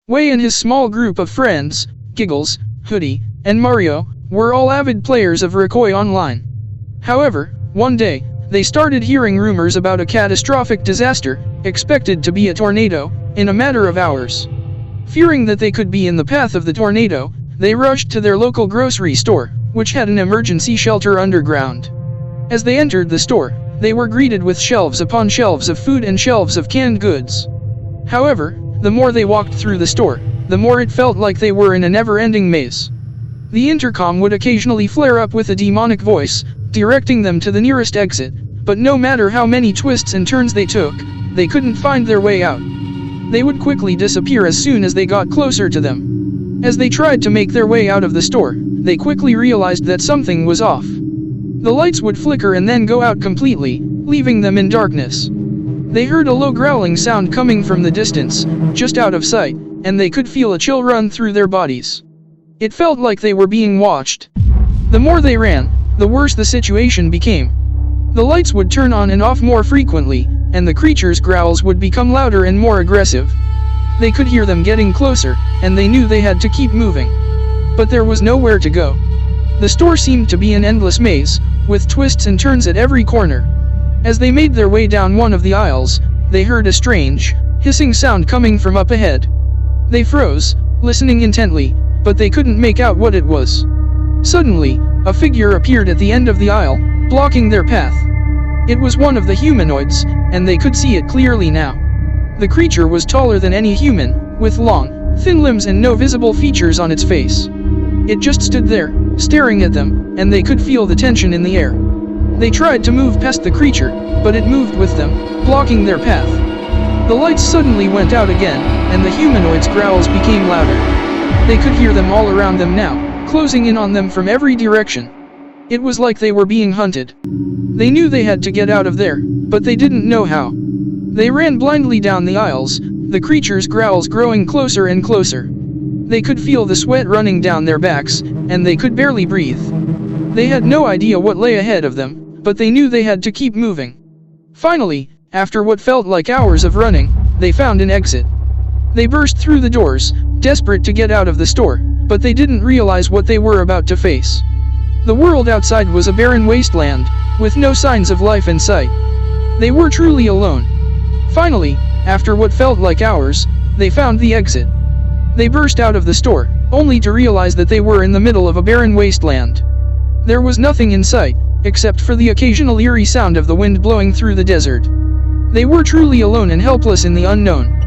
Wei and his small group of friends, Giggles, Hoodie, and Mario, were all avid players of Rucoy Online. However, one day, they started hearing rumors about a catastrophic disaster, expected to be a tornado, in a matter of hours. Fearing that they could be in the path of the tornado, they rushed to their local grocery store, which had an emergency shelter underground. As they entered the store, they were greeted with shelves upon shelves of food and shelves of canned goods. However, the more they walked through the store, the more it felt like they were in a never-ending maze. The intercom would occasionally flare up with a demonic voice, directing them to the nearest exit, but no matter how many twists and turns they took, they couldn't find their way out. They would quickly disappear as soon as they got closer to them. As they tried to make their way out of the store, they quickly realized that something was off. The lights would flicker and then go out completely, leaving them in darkness. They heard a low growling sound coming from the distance, just out of sight, and they could feel a chill run through their bodies. It felt like they were being watched. The more they ran, the worse the situation became. The lights would turn on and off more frequently, and the creatures' growls would become louder and more aggressive. They could hear them getting closer, and they knew they had to keep moving. But there was nowhere to go. The store seemed to be an endless maze, with twists and turns at every corner. As they made their way down one of the aisles, they heard a strange, hissing sound coming from up ahead. They froze, listening intently, but they couldn't make out what it was. Suddenly, a figure appeared at the end of the aisle, blocking their path. It was one of the humanoids, and they could see it clearly now. The creature was taller than any human, with long, thin limbs and no visible features on its face. It just stood there, staring at them, and they could feel the tension in the air. They tried to move past the creature, but it moved with them, blocking their path. The lights suddenly went out again, and the humanoid's growls became louder. They could hear them all around them now, closing in on them from every direction. It was like they were being hunted. They knew they had to get out of there, but they didn't know how. They ran blindly down the aisles, the creature's growls growing closer and closer. They could feel the sweat running down their backs, and they could barely breathe. They had no idea what lay ahead of them, but they knew they had to keep moving. Finally, after what felt like hours of running, they found an exit. They burst through the doors, desperate to get out of the store, but they didn't realize what they were about to face. The world outside was a barren wasteland, with no signs of life in sight. They were truly alone. Finally, after what felt like hours, they found the exit. They burst out of the store, only to realize that they were in the middle of a barren wasteland. There was nothing in sight, except for the occasional eerie sound of the wind blowing through the desert. They were truly alone and helpless in the unknown.